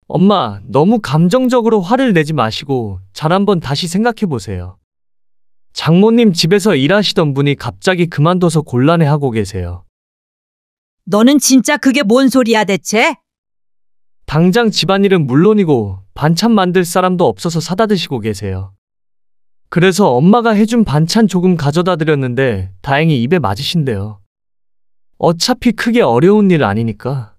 엄마, 너무 감정적으로 화를 내지 마시고 잘 한번 다시 생각해 보세요. 장모님 집에서 일하시던 분이 갑자기 그만둬서 곤란해하고 계세요. 너는 진짜 그게 뭔 소리야 대체? 당장 집안일은 물론이고 반찬 만들 사람도 없어서 사다 드시고 계세요. 그래서 엄마가 해준 반찬 조금 가져다 드렸는데 다행히 입에 맞으신대요. 어차피 크게 어려운 일 아니니까.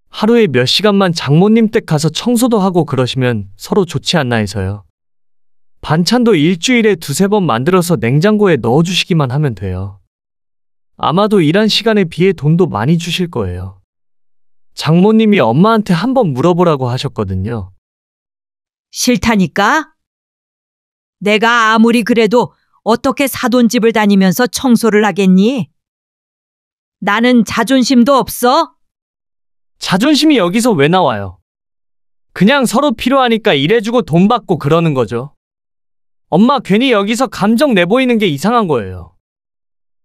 하루에 몇 시간만 장모님 댁 가서 청소도 하고 그러시면 서로 좋지 않나 해서요. 반찬도 일주일에 두세 번 만들어서 냉장고에 넣어주시기만 하면 돼요. 아마도 일한 시간에 비해 돈도 많이 주실 거예요. 장모님이 엄마한테 한번 물어보라고 하셨거든요. 싫다니까? 내가 아무리 그래도 어떻게 사돈집을 다니면서 청소를 하겠니? 나는 자존심도 없어? 자존심이 여기서 왜 나와요? 그냥 서로 필요하니까 일해주고 돈 받고 그러는 거죠. 엄마 괜히 여기서 감정 내보이는 게 이상한 거예요.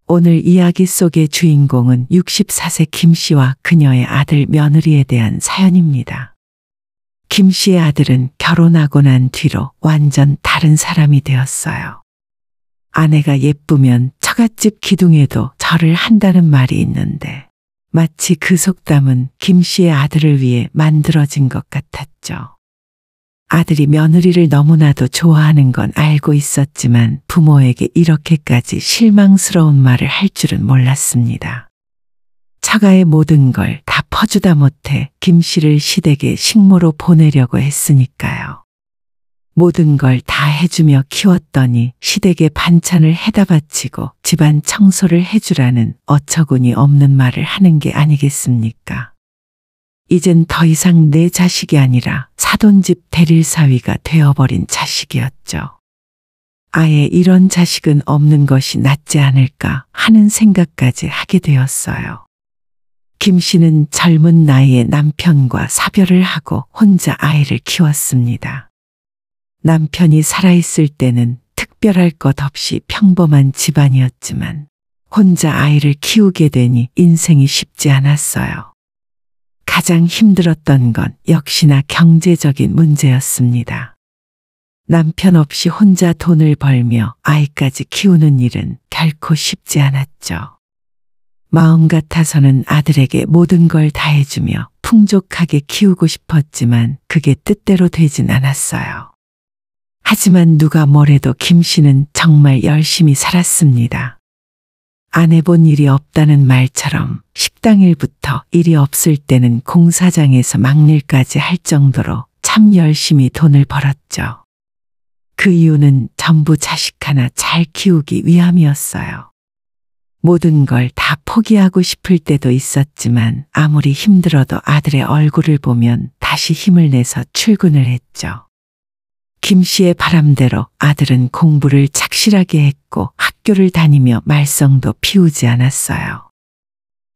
오늘 이야기 속의 주인공은 64세 김 씨와 그녀의 아들 며느리에 대한 사연입니다. 김 씨의 아들은 결혼하고 난 뒤로 완전 다른 사람이 되었어요. 아내가 예쁘면 처갓집 기둥에도 절을 한다는 말이 있는데 마치 그 속담은 김 씨의 아들을 위해 만들어진 것 같았죠. 아들이 며느리를 너무나도 좋아하는 건 알고 있었지만 부모에게 이렇게까지 실망스러운 말을 할 줄은 몰랐습니다. 처가의 모든 걸 다 퍼주다 못해 김 씨를 시댁에 식모로 보내려고 했으니까요. 모든 걸 다 해주며 키웠더니 시댁에 반찬을 해다 바치고 집안 청소를 해주라는 어처구니 없는 말을 하는 게 아니겠습니까? 이젠 더 이상 내 자식이 아니라 사돈집 대릴사위가 되어버린 자식이었죠. 아예 이런 자식은 없는 것이 낫지 않을까 하는 생각까지 하게 되었어요. 김 씨는 젊은 나이에 남편과 사별을 하고 혼자 아이를 키웠습니다. 남편이 살아있을 때는 특별할 것 없이 평범한 집안이었지만 혼자 아이를 키우게 되니 인생이 쉽지 않았어요. 가장 힘들었던 건 역시나 경제적인 문제였습니다. 남편 없이 혼자 돈을 벌며 아이까지 키우는 일은 결코 쉽지 않았죠. 마음 같아서는 아들에게 모든 걸 다 해주며 풍족하게 키우고 싶었지만 그게 뜻대로 되진 않았어요. 하지만 누가 뭐래도 김 씨는 정말 열심히 살았습니다. 안 해본 일이 없다는 말처럼 식당 일부터 일이 없을 때는 공사장에서 막일까지 할 정도로 참 열심히 돈을 벌었죠. 그 이유는 전부 자식 하나 잘 키우기 위함이었어요. 모든 걸 다 포기하고 싶을 때도 있었지만 아무리 힘들어도 아들의 얼굴을 보면 다시 힘을 내서 출근을 했죠. 김 씨의 바람대로 아들은 공부를 착실하게 했고 학교를 다니며 말썽도 피우지 않았어요.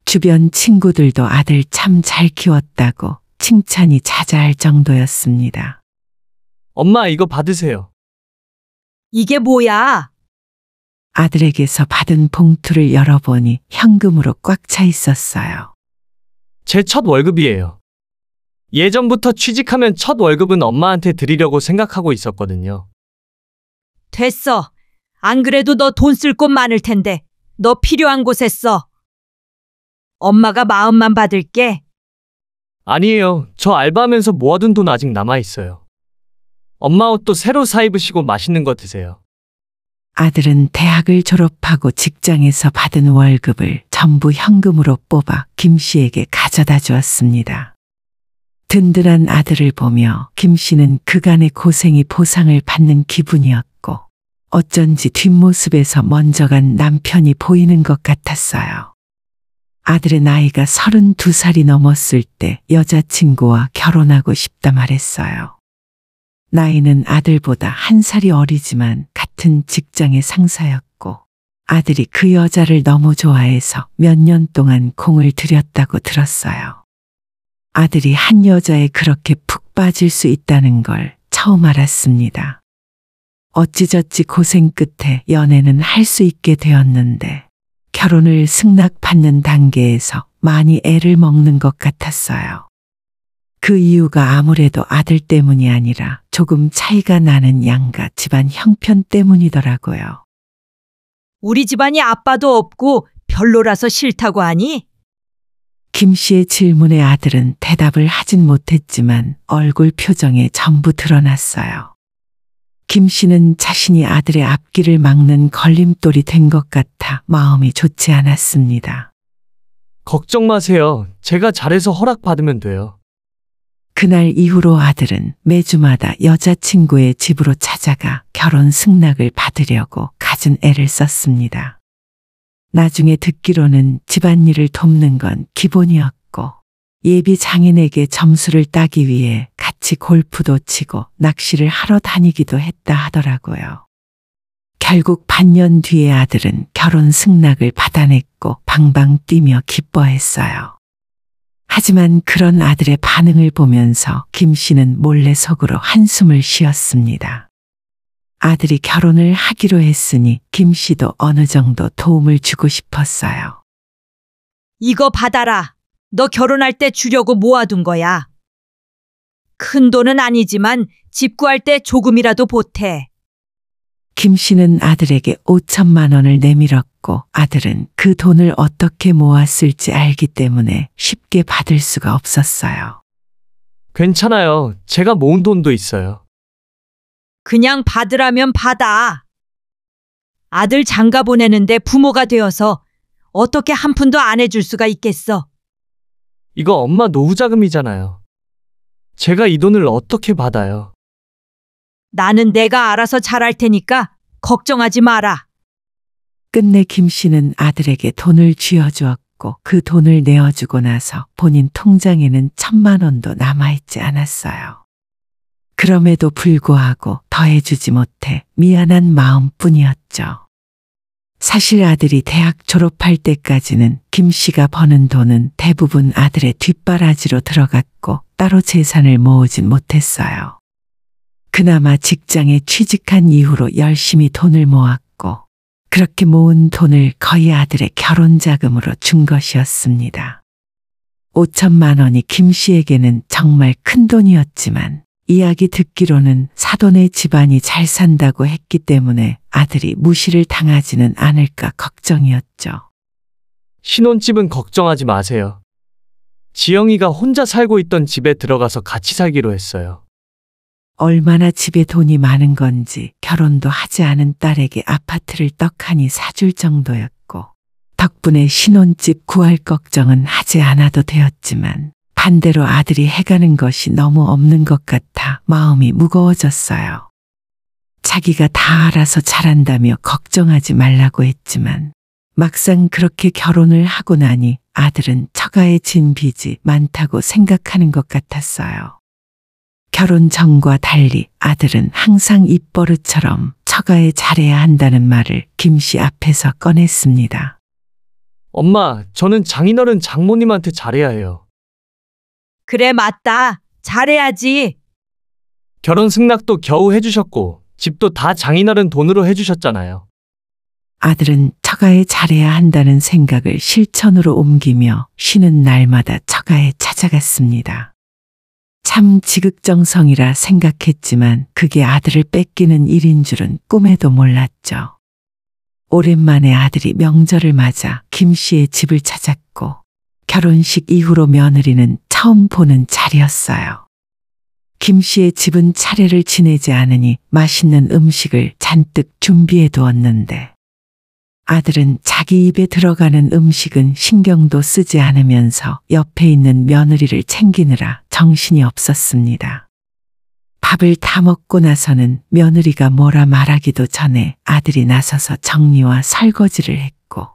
주변 친구들도 아들 참 잘 키웠다고 칭찬이 자자할 정도였습니다. 엄마 이거 받으세요. 이게 뭐야? 아들에게서 받은 봉투를 열어보니 현금으로 꽉 차 있었어요. 제 첫 월급이에요. 예전부터 취직하면 첫 월급은 엄마한테 드리려고 생각하고 있었거든요. 됐어. 안 그래도 너 돈 쓸 곳 많을 텐데 너 필요한 곳에 써. 엄마가 마음만 받을게. 아니에요. 저 알바하면서 모아둔 돈 아직 남아있어요. 엄마 옷도 새로 사 입으시고 맛있는 거 드세요. 아들은 대학을 졸업하고 직장에서 받은 월급을 전부 현금으로 뽑아 김 씨에게 가져다 주었습니다. 든든한 아들을 보며 김 씨는 그간의 고생이 보상을 받는 기분이었고 어쩐지 뒷모습에서 먼저 간 남편이 보이는 것 같았어요. 아들의 나이가 32살이 넘었을 때 여자친구와 결혼하고 싶다 말했어요. 나이는 아들보다 1살이 어리지만 같은 직장의 상사였고 아들이 그 여자를 너무 좋아해서 몇 년 동안 공을 들였다고 들었어요. 아들이 한 여자에 그렇게 푹 빠질 수 있다는 걸 처음 알았습니다. 어찌저찌 고생 끝에 연애는 할 수 있게 되었는데 결혼을 승낙받는 단계에서 많이 애를 먹는 것 같았어요. 그 이유가 아무래도 아들 때문이 아니라 조금 차이가 나는 양가 집안 형편 때문이더라고요. 우리 집안이 아빠도 없고 별로라서 싫다고 하니? 김 씨의 질문에 아들은 대답을 하진 못했지만 얼굴 표정에 전부 드러났어요. 김 씨는 자신이 아들의 앞길을 막는 걸림돌이 된 것 같아 마음이 좋지 않았습니다. 걱정 마세요. 제가 잘해서 허락받으면 돼요. 그날 이후로 아들은 매주마다 여자친구의 집으로 찾아가 결혼 승낙을 받으려고 갖은 애를 썼습니다. 나중에 듣기로는 집안일을 돕는 건 기본이었고 예비 장인에게 점수를 따기 위해 같이 골프도 치고 낚시를 하러 다니기도 했다 하더라고요. 결국 반년 뒤에 아들은 결혼 승낙을 받아냈고 방방 뛰며 기뻐했어요. 하지만 그런 아들의 반응을 보면서 김 씨는 몰래 속으로 한숨을 쉬었습니다. 아들이 결혼을 하기로 했으니 김 씨도 어느 정도 도움을 주고 싶었어요. 이거 받아라. 너 결혼할 때 주려고 모아둔 거야. 큰 돈은 아니지만 집 구할 때 조금이라도 보태. 김 씨는 아들에게 5천만 원을 내밀었고 아들은 그 돈을 어떻게 모았을지 알기 때문에 쉽게 받을 수가 없었어요. 괜찮아요. 제가 모은 돈도 있어요. 그냥 받으라면 받아. 아들 장가 보내는데 부모가 되어서 어떻게 한 푼도 안 해줄 수가 있겠어. 이거 엄마 노후자금이잖아요. 제가 이 돈을 어떻게 받아요? 나는 내가 알아서 잘할 테니까 걱정하지 마라. 끝내 김 씨는 아들에게 돈을 쥐어주었고 그 돈을 내어주고 나서 본인 통장에는 1,000만 원도 남아있지 않았어요. 그럼에도 불구하고 더해주지 못해 미안한 마음뿐이었죠. 사실 아들이 대학 졸업할 때까지는 김 씨가 버는 돈은 대부분 아들의 뒷바라지로 들어갔고 따로 재산을 모으진 못했어요. 그나마 직장에 취직한 이후로 열심히 돈을 모았고 그렇게 모은 돈을 거의 아들의 결혼 자금으로 준 것이었습니다. 5천만 원이 김 씨에게는 정말 큰 돈이었지만 이야기 듣기로는 사돈의 집안이 잘 산다고 했기 때문에 아들이 무시를 당하지는 않을까 걱정이었죠. 신혼집은 걱정하지 마세요. 지영이가 혼자 살고 있던 집에 들어가서 같이 살기로 했어요. 얼마나 집에 돈이 많은 건지 결혼도 하지 않은 딸에게 아파트를 떡하니 사줄 정도였고 덕분에 신혼집 구할 걱정은 하지 않아도 되었지만 반대로 아들이 해가는 것이 너무 없는 것 같아 마음이 무거워졌어요. 자기가 다 알아서 잘한다며 걱정하지 말라고 했지만 막상 그렇게 결혼을 하고 나니 아들은 처가에 진 빚이 많다고 생각하는 것 같았어요. 결혼 전과 달리 아들은 항상 입버릇처럼 처가에 잘해야 한다는 말을 김 씨 앞에서 꺼냈습니다. 엄마, 저는 장인어른 장모님한테 잘해야 해요. 그래, 맞다. 잘해야지. 결혼 승낙도 겨우 해주셨고 집도 다 장인어른 돈으로 해주셨잖아요. 아들은 처가에 잘해야 한다는 생각을 실천으로 옮기며 쉬는 날마다 처가에 찾아갔습니다. 참 지극정성이라 생각했지만 그게 아들을 뺏기는 일인 줄은 꿈에도 몰랐죠. 오랜만에 아들이 명절을 맞아 김 씨의 집을 찾았고 결혼식 이후로 며느리는 처음 보는 자리였어요. 김 씨의 집은 차례를 지내지 않으니 맛있는 음식을 잔뜩 준비해 두었는데 아들은 자기 입에 들어가는 음식은 신경도 쓰지 않으면서 옆에 있는 며느리를 챙기느라 정신이 없었습니다. 밥을 다 먹고 나서는 며느리가 뭐라 말하기도 전에 아들이 나서서 정리와 설거지를 했고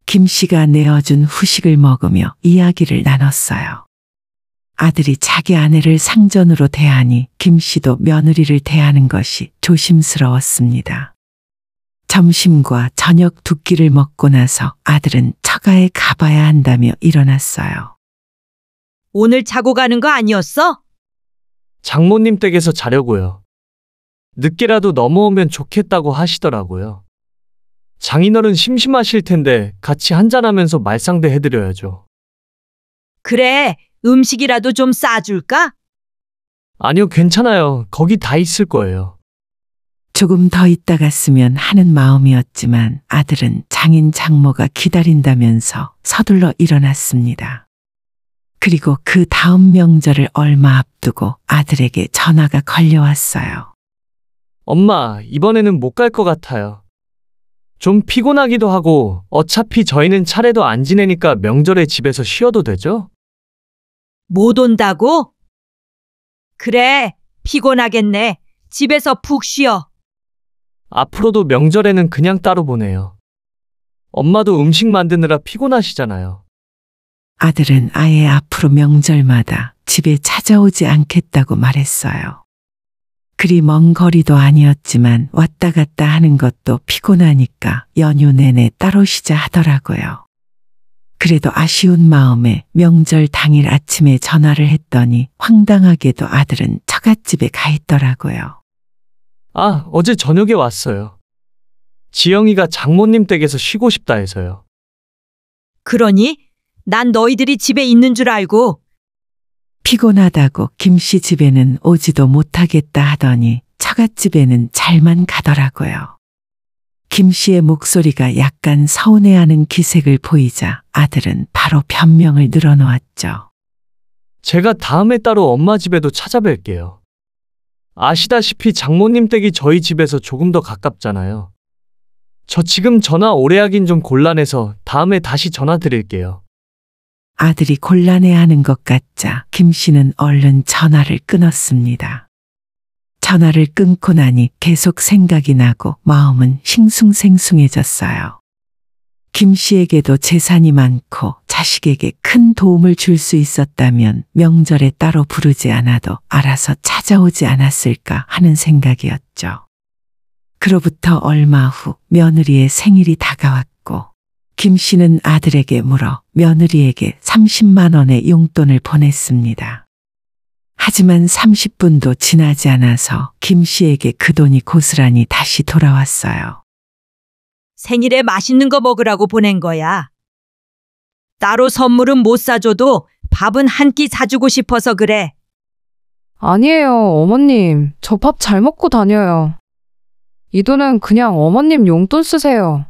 김 씨가 내어준 후식을 먹으며 이야기를 나눴어요. 아들이 자기 아내를 상전으로 대하니 김 씨도 며느리를 대하는 것이 조심스러웠습니다. 점심과 저녁 두 끼를 먹고 나서 아들은 처가에 가봐야 한다며 일어났어요. 오늘 자고 가는 거 아니었어? 장모님 댁에서 자려고요. 늦게라도 넘어오면 좋겠다고 하시더라고요. 장인어른 심심하실 텐데 같이 한잔하면서 말상대 해드려야죠. 그래, 음식이라도 좀 싸줄까? 아니요, 괜찮아요. 거기 다 있을 거예요. 조금 더 있다 갔으면 하는 마음이었지만 아들은 장인 장모가 기다린다면서 서둘러 일어났습니다. 그리고 그 다음 명절을 얼마 앞두고 아들에게 전화가 걸려왔어요. 엄마, 이번에는 못 갈 것 같아요. 좀 피곤하기도 하고 어차피 저희는 차례도 안 지내니까 명절에 집에서 쉬어도 되죠? 못 온다고? 그래, 피곤하겠네. 집에서 푹 쉬어. 앞으로도 명절에는 그냥 따로 보내요. 엄마도 음식 만드느라 피곤하시잖아요. 아들은 아예 앞으로 명절마다 집에 찾아오지 않겠다고 말했어요. 그리 먼 거리도 아니었지만 왔다 갔다 하는 것도 피곤하니까 연휴 내내 따로 쉬자 하더라고요. 그래도 아쉬운 마음에 명절 당일 아침에 전화를 했더니 황당하게도 아들은 처갓집에 가 있더라고요. 아, 어제 저녁에 왔어요. 지영이가 장모님 댁에서 쉬고 싶다 해서요. 그러니? 난 너희들이 집에 있는 줄 알고. 피곤하다고 김씨 집에는 오지도 못하겠다 하더니 처갓집에는 잘만 가더라고요. 김씨의 목소리가 약간 서운해하는 기색을 보이자 아들은 바로 변명을 늘어놓았죠. 제가 다음에 따로 엄마 집에도 찾아뵐게요. 아시다시피 장모님 댁이 저희 집에서 조금 더 가깝잖아요. 저 지금 전화 오래 하긴 좀 곤란해서 다음에 다시 전화 드릴게요. 아들이 곤란해하는 것 같자 김씨는 얼른 전화를 끊었습니다. 전화를 끊고 나니 계속 생각이 나고 마음은 싱숭생숭해졌어요. 김씨에게도 재산이 많고 자식에게 큰 도움을 줄 수 있었다면 명절에 따로 부르지 않아도 알아서 찾아오지 않았을까 하는 생각이었죠. 그로부터 얼마 후 며느리의 생일이 다가왔고 김씨는 아들에게 물어 며느리에게 30만 원의 용돈을 보냈습니다. 하지만 30분도 지나지 않아서 김씨에게 그 돈이 고스란히 다시 돌아왔어요. 생일에 맛있는 거 먹으라고 보낸 거야. 따로 선물은 못 사줘도 밥은 한 끼 사주고 싶어서 그래. 아니에요, 어머님. 저 밥 잘 먹고 다녀요. 이 돈은 그냥 어머님 용돈 쓰세요.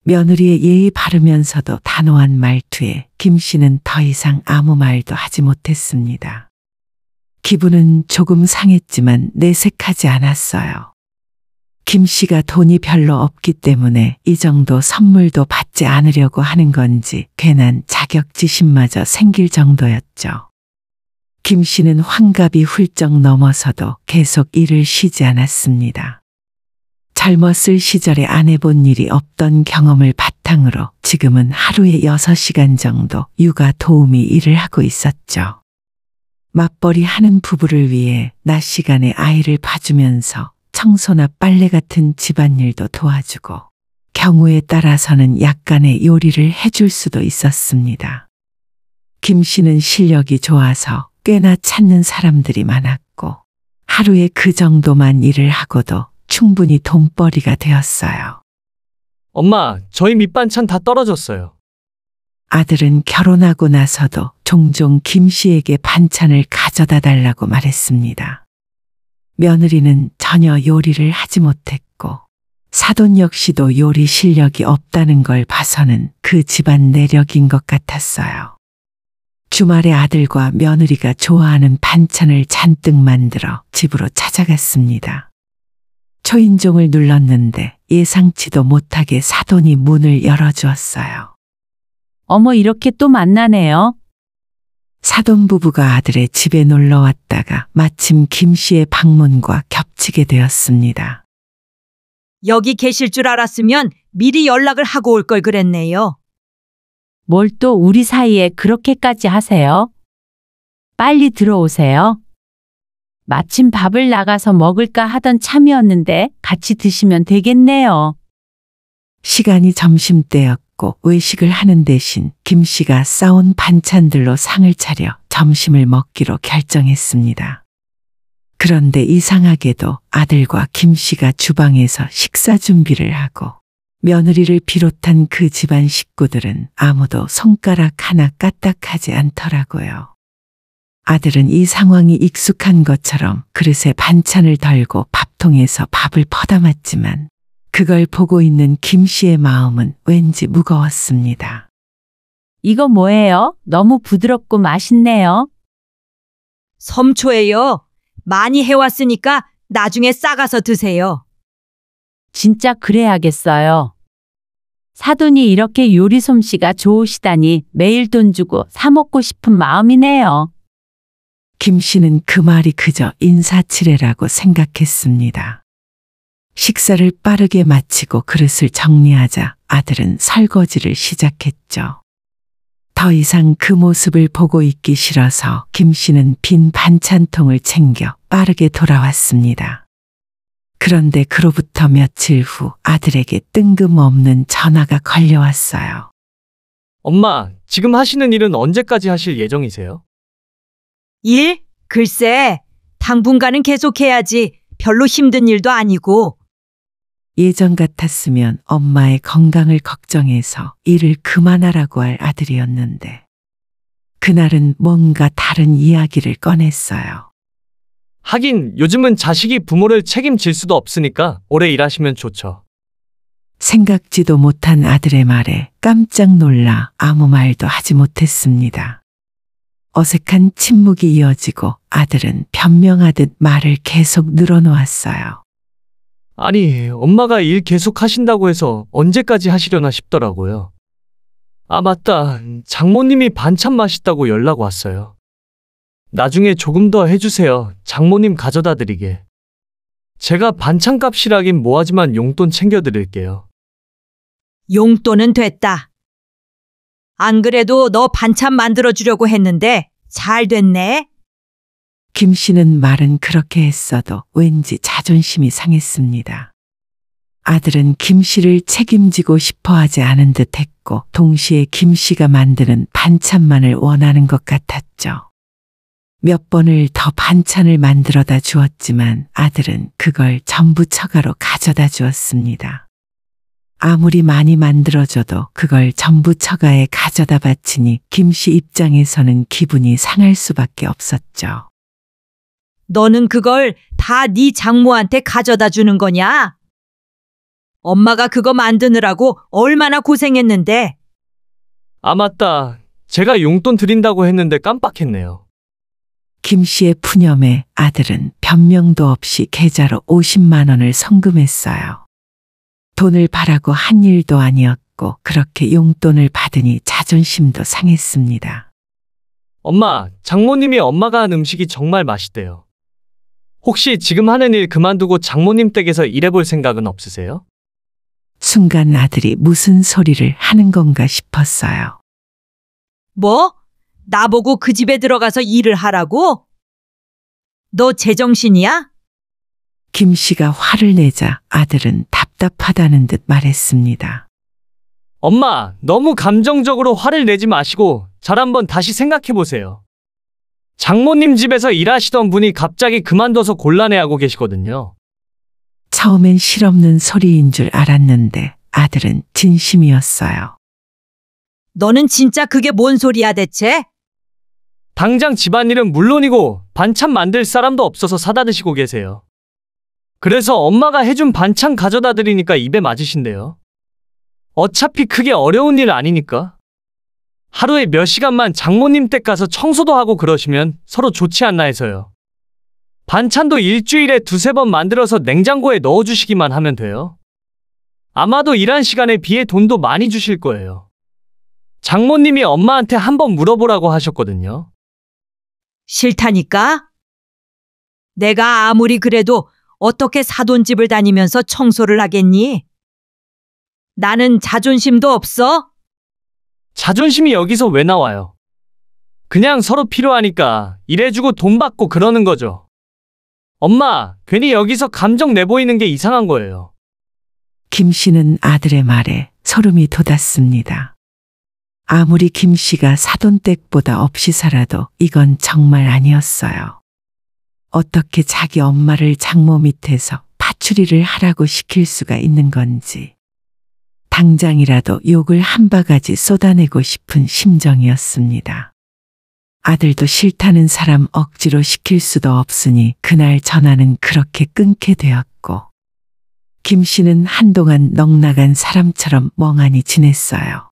며느리의 예의 바르면서도 단호한 말투에 김씨는 더 이상 아무 말도 하지 못했습니다. 기분은 조금 상했지만 내색하지 않았어요. 김씨가 돈이 별로 없기 때문에 이 정도 선물도 받지 않으려고 하는 건지 괜한 자격지심마저 생길 정도였죠. 김씨는 환갑이 훌쩍 넘어서도 계속 일을 쉬지 않았습니다. 젊었을 시절에 안 해본 일이 없던 경험을 바탕으로 지금은 하루에 6시간 정도 육아 도우미 일을 하고 있었죠. 맞벌이 하는 부부를 위해 낮 시간에 아이를 봐주면서 청소나 빨래 같은 집안일도 도와주고 경우에 따라서는 약간의 요리를 해줄 수도 있었습니다. 김 씨는 실력이 좋아서 꽤나 찾는 사람들이 많았고 하루에 그 정도만 일을 하고도 충분히 돈벌이가 되었어요. 엄마, 저희 밑반찬 다 떨어졌어요. 아들은 결혼하고 나서도 종종 김 씨에게 반찬을 가져다 달라고 말했습니다. 며느리는 전혀 요리를 하지 못했고 사돈 역시도 요리 실력이 없다는 걸 봐서는 그 집안 내력인 것 같았어요. 주말에 아들과 며느리가 좋아하는 반찬을 잔뜩 만들어 집으로 찾아갔습니다. 초인종을 눌렀는데 예상치도 못하게 사돈이 문을 열어주었어요. 어머, 이렇게 또 만나네요. 사돈 부부가 아들의 집에 놀러 왔다가 마침 김 씨의 방문과 겹치게 되었습니다. 여기 계실 줄 알았으면 미리 연락을 하고 올 걸 그랬네요. 뭘 또 우리 사이에 그렇게까지 하세요? 빨리 들어오세요. 마침 밥을 나가서 먹을까 하던 참이었는데 같이 드시면 되겠네요. 시간이 점심때였고 외식을 하는 대신 김 씨가 싸온 반찬들로 상을 차려 점심을 먹기로 결정했습니다. 그런데 이상하게도 아들과 김 씨가 주방에서 식사 준비를 하고 며느리를 비롯한 그 집안 식구들은 아무도 손가락 하나 까딱하지 않더라고요. 아들은 이 상황이 익숙한 것처럼 그릇에 반찬을 덜고 밥통에서 밥을 퍼담았지만 그걸 보고 있는 김 씨의 마음은 왠지 무거웠습니다. 이거 뭐예요? 너무 부드럽고 맛있네요. 섬초예요. 많이 해왔으니까 나중에 싸가서 드세요. 진짜 그래야겠어요. 사돈이 이렇게 요리 솜씨가 좋으시다니 매일 돈 주고 사 먹고 싶은 마음이네요. 김 씨는 그 말이 그저 인사치레라고 생각했습니다. 식사를 빠르게 마치고 그릇을 정리하자 아들은 설거지를 시작했죠. 더 이상 그 모습을 보고 있기 싫어서 김 씨는 빈 반찬통을 챙겨 빠르게 돌아왔습니다. 그런데 그로부터 며칠 후 아들에게 뜬금없는 전화가 걸려왔어요. 엄마, 지금 하시는 일은 언제까지 하실 예정이세요? 일? 글쎄, 당분간은 계속해야지. 별로 힘든 일도 아니고. 예전 같았으면 엄마의 건강을 걱정해서 일을 그만하라고 할 아들이었는데 그날은 뭔가 다른 이야기를 꺼냈어요. 하긴 요즘은 자식이 부모를 책임질 수도 없으니까 오래 일하시면 좋죠. 생각지도 못한 아들의 말에 깜짝 놀라 아무 말도 하지 못했습니다. 어색한 침묵이 이어지고 아들은 변명하듯 말을 계속 늘어놓았어요. 아니, 엄마가 일 계속 하신다고 해서 언제까지 하시려나 싶더라고요. 아, 맞다. 장모님이 반찬 맛있다고 연락 왔어요. 나중에 조금 더 해주세요. 장모님 가져다 드리게. 제가 반찬값이라긴 뭐하지만 용돈 챙겨드릴게요. 용돈은 됐다. 안 그래도 너 반찬 만들어주려고 했는데 잘 됐네. 김 씨는 말은 그렇게 했어도 왠지 자존심이 상했습니다. 아들은 김 씨를 책임지고 싶어 하지 않은 듯 했고 동시에 김 씨가 만드는 반찬만을 원하는 것 같았죠. 몇 번을 더 반찬을 만들어다 주었지만 아들은 그걸 전부 처가로 가져다 주었습니다. 아무리 많이 만들어줘도 그걸 전부 처가에 가져다 바치니 김 씨 입장에서는 기분이 상할 수밖에 없었죠. 너는 그걸 다 네 장모한테 가져다 주는 거냐? 엄마가 그거 만드느라고 얼마나 고생했는데. 아, 맞다. 제가 용돈 드린다고 했는데 깜빡했네요. 김 씨의 푸념에 아들은 변명도 없이 계좌로 50만 원을 송금했어요. 돈을 바라고 한 일도 아니었고 그렇게 용돈을 받으니 자존심도 상했습니다. 엄마, 장모님이 엄마가 한 음식이 정말 맛있대요. 혹시 지금 하는 일 그만두고 장모님 댁에서 일해볼 생각은 없으세요? 순간 아들이 무슨 소리를 하는 건가 싶었어요. 뭐? 나보고 그 집에 들어가서 일을 하라고? 너 제정신이야? 김 씨가 화를 내자 아들은 답답하다는 듯 말했습니다. 엄마, 너무 감정적으로 화를 내지 마시고 잘 한번 다시 생각해 보세요. 장모님 집에서 일하시던 분이 갑자기 그만둬서 곤란해하고 계시거든요. 처음엔 실없는 소리인 줄 알았는데 아들은 진심이었어요. 너는 진짜 그게 뭔 소리야 대체? 당장 집안일은 물론이고 반찬 만들 사람도 없어서 사다 드시고 계세요. 그래서 엄마가 해준 반찬 가져다 드리니까 입에 맞으신대요. 어차피 크게 어려운 일 아니니까. 하루에 몇 시간만 장모님 댁 가서 청소도 하고 그러시면 서로 좋지 않나 해서요. 반찬도 일주일에 두세 번 만들어서 냉장고에 넣어주시기만 하면 돼요. 아마도 일한 시간에 비해 돈도 많이 주실 거예요. 장모님이 엄마한테 한번 물어보라고 하셨거든요. 싫다니까? 내가 아무리 그래도 어떻게 사돈집을 다니면서 청소를 하겠니? 나는 자존심도 없어? 자존심이 여기서 왜 나와요? 그냥 서로 필요하니까 일해주고 돈 받고 그러는 거죠. 엄마, 괜히 여기서 감정 내보이는 게 이상한 거예요. 김 씨는 아들의 말에 소름이 돋았습니다. 아무리 김 씨가 사돈댁보다 없이 살아도 이건 정말 아니었어요. 어떻게 자기 엄마를 장모 밑에서 파추리를 하라고 시킬 수가 있는 건지. 당장이라도 욕을 한 바가지 쏟아내고 싶은 심정이었습니다. 아들도 싫다는 사람 억지로 시킬 수도 없으니 그날 전화는 그렇게 끊게 되었고 김 씨는 한동안 넋나간 사람처럼 멍하니 지냈어요.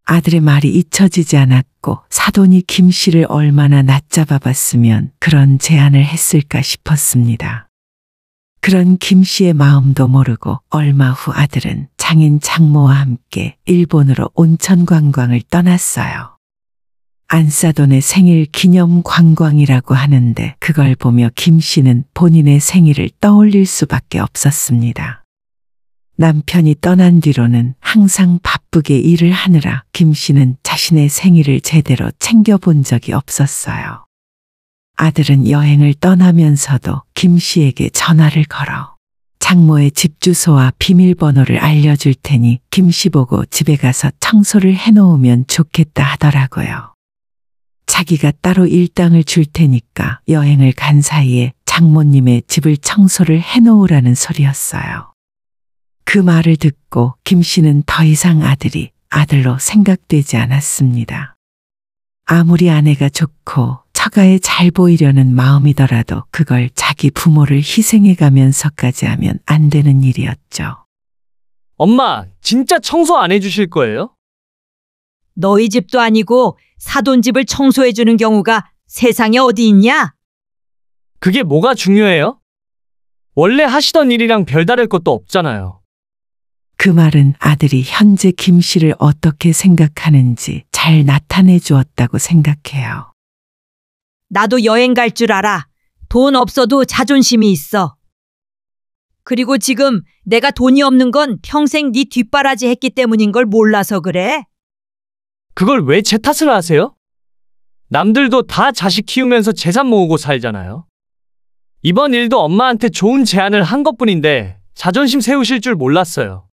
아들의 말이 잊혀지지 않았고 사돈이 김 씨를 얼마나 낮잡아 봤으면 그런 제안을 했을까 싶었습니다. 그런 김 씨의 마음도 모르고 얼마 후 아들은 장인 장모와 함께 일본으로 온천 관광을 떠났어요. 안사돈의 생일 기념 관광이라고 하는데 그걸 보며 김 씨는 본인의 생일을 떠올릴 수밖에 없었습니다. 남편이 떠난 뒤로는 항상 바쁘게 일을 하느라 김 씨는 자신의 생일을 제대로 챙겨본 적이 없었어요. 아들은 여행을 떠나면서도 김 씨에게 전화를 걸어 장모의 집 주소와 비밀번호를 알려줄 테니 김 씨 보고 집에 가서 청소를 해놓으면 좋겠다 하더라고요. 자기가 따로 일당을 줄 테니까 여행을 간 사이에 장모님의 집을 청소를 해놓으라는 소리였어요. 그 말을 듣고 김 씨는 더 이상 아들이 아들로 생각되지 않았습니다. 아무리 아내가 좋고 처가에 잘 보이려는 마음이더라도 그걸 자기 부모를 희생해 가면서까지 하면 안 되는 일이었죠. 엄마, 진짜 청소 안 해주실 거예요? 너희 집도 아니고 사돈 집을 청소해주는 경우가 세상에 어디 있냐? 그게 뭐가 중요해요? 원래 하시던 일이랑 별다를 것도 없잖아요. 그 말은 아들이 현재 김 씨를 어떻게 생각하는지 잘 나타내 주었다고 생각해요. 나도 여행 갈 줄 알아. 돈 없어도 자존심이 있어. 그리고 지금 내가 돈이 없는 건 평생 네 뒷바라지 했기 때문인 걸 몰라서 그래. 그걸 왜 제 탓을 하세요? 남들도 다 자식 키우면서 재산 모으고 살잖아요. 이번 일도 엄마한테 좋은 제안을 한 것뿐인데 자존심 세우실 줄 몰랐어요.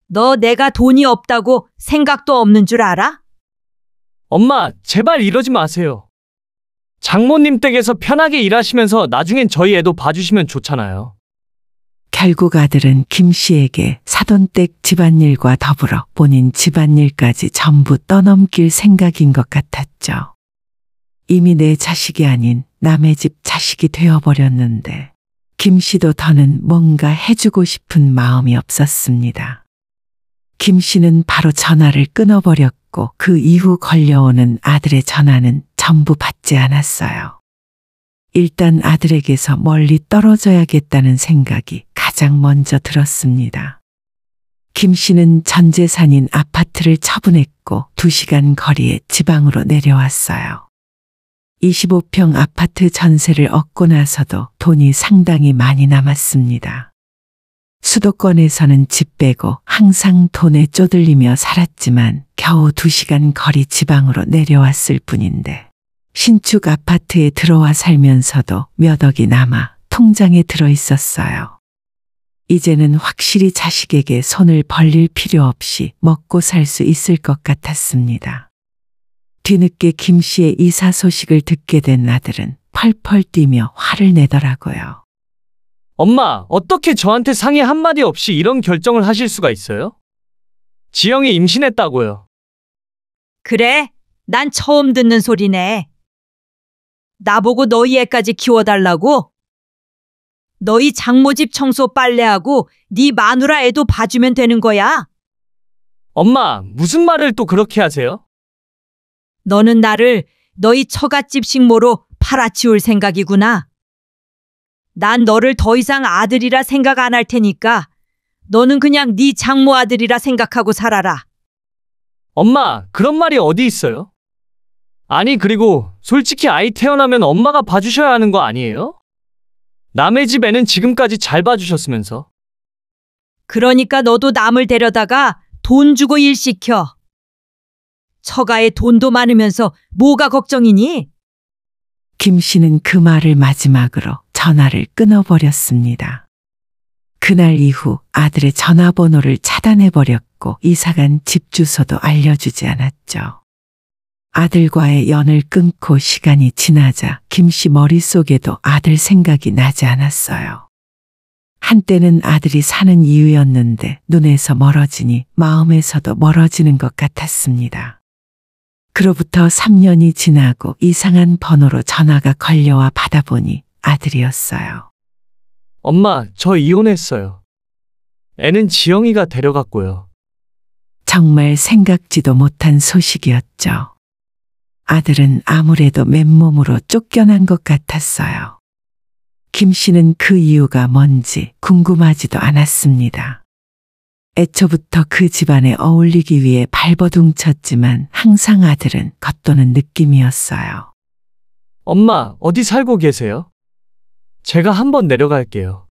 너 내가 돈이 없다고 생각도 없는 줄 알아? 엄마, 제발 이러지 마세요. 장모님 댁에서 편하게 일하시면서 나중엔 저희 애도 봐주시면 좋잖아요. 결국 아들은 김 씨에게 사돈댁 집안일과 더불어 본인 집안일까지 전부 떠넘길 생각인 것 같았죠. 이미 내 자식이 아닌 남의 집 자식이 되어버렸는데 김 씨도 더는 뭔가 해주고 싶은 마음이 없었습니다. 김 씨는 바로 전화를 끊어버렸고 그 이후 걸려오는 아들의 전화는 전부 받지 않았어요. 일단 아들에게서 멀리 떨어져야겠다는 생각이 가장 먼저 들었습니다. 김 씨는 전 재산인 아파트를 처분했고 2시간 거리의 지방으로 내려왔어요. 25평 아파트 전세를 얻고 나서도 돈이 상당히 많이 남았습니다. 수도권에서는 집 빼고 항상 돈에 쪼들리며 살았지만 겨우 2시간 거리 지방으로 내려왔을 뿐인데 신축 아파트에 들어와 살면서도 몇 억이 남아 통장에 들어 있었어요. 이제는 확실히 자식에게 손을 벌릴 필요 없이 먹고 살 수 있을 것 같았습니다. 뒤늦게 김 씨의 이사 소식을 듣게 된 아들은 펄펄 뛰며 화를 내더라고요. 엄마, 어떻게 저한테 상의 한마디 없이 이런 결정을 하실 수가 있어요? 지영이 임신했다고요. 그래? 난 처음 듣는 소리네. 나보고 너희 애까지 키워달라고? 너희 장모집 청소 빨래하고 네 마누라 애도 봐주면 되는 거야? 엄마, 무슨 말을 또 그렇게 하세요? 너는 나를 너희 처갓집 식모로 팔아치울 생각이구나. 난 너를 더 이상 아들이라 생각 안 할 테니까 너는 그냥 네 장모 아들이라 생각하고 살아라. 엄마, 그런 말이 어디 있어요? 아니, 그리고 솔직히 아이 태어나면 엄마가 봐주셔야 하는 거 아니에요? 남의 집 애는 지금까지 잘 봐주셨으면서. 그러니까 너도 남을 데려다가 돈 주고 일 시켜. 처가에 돈도 많으면서 뭐가 걱정이니? 김 씨는 그 말을 마지막으로 전화를 끊어버렸습니다. 그날 이후 아들의 전화번호를 차단해버렸고 이사간 집 주소도 알려주지 않았죠. 아들과의 연을 끊고 시간이 지나자 김 씨 머릿속에도 아들 생각이 나지 않았어요. 한때는 아들이 사는 이유였는데 눈에서 멀어지니 마음에서도 멀어지는 것 같았습니다. 그로부터 3년이 지나고 이상한 번호로 전화가 걸려와 받아보니 아들이었어요. 엄마, 저 이혼했어요. 애는 지영이가 데려갔고요. 정말 생각지도 못한 소식이었죠. 아들은 아무래도 맨몸으로 쫓겨난 것 같았어요. 김 씨는 그 이유가 뭔지 궁금하지도 않았습니다. 애초부터 그 집안에 어울리기 위해 발버둥 쳤지만 항상 아들은 겉도는 느낌이었어요. 엄마, 어디 살고 계세요? 제가 한번 내려갈게요.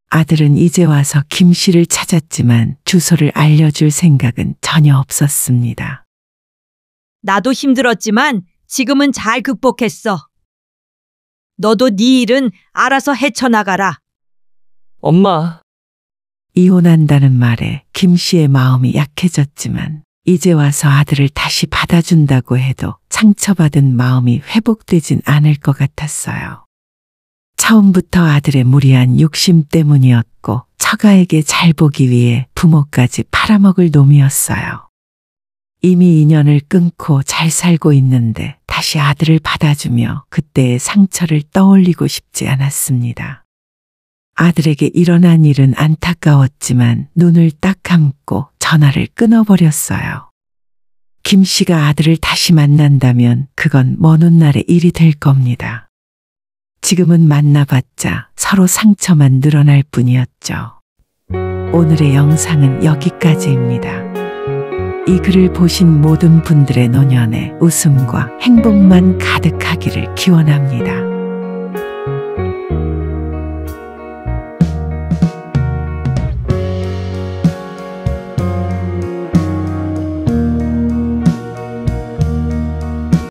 아들은 이제 와서 김 씨를 찾았지만 주소를 알려줄 생각은 전혀 없었습니다. 나도 힘들었지만 지금은 잘 극복했어. 너도 네 일은 알아서 헤쳐나가라. 엄마, 이혼한다는 말에 김 씨의 마음이 약해졌지만 이제 와서 아들을 다시 받아준다고 해도 상처받은 마음이 회복되진 않을 것 같았어요. 처음부터 아들의 무리한 욕심 때문이었고 처가에게 잘 보기 위해 부모까지 팔아먹을 놈이었어요. 이미 인연을 끊고 잘 살고 있는데 다시 아들을 받아주며 그때의 상처를 떠올리고 싶지 않았습니다. 아들에게 일어난 일은 안타까웠지만 눈을 딱 감고 전화를 끊어버렸어요. 김 씨가 아들을 다시 만난다면 그건 먼 훗날의 일이 될 겁니다. 지금은 만나봤자 서로 상처만 늘어날 뿐이었죠. 오늘의 영상은 여기까지입니다. 이 글을 보신 모든 분들의 노년에 웃음과 행복만 가득하기를 기원합니다.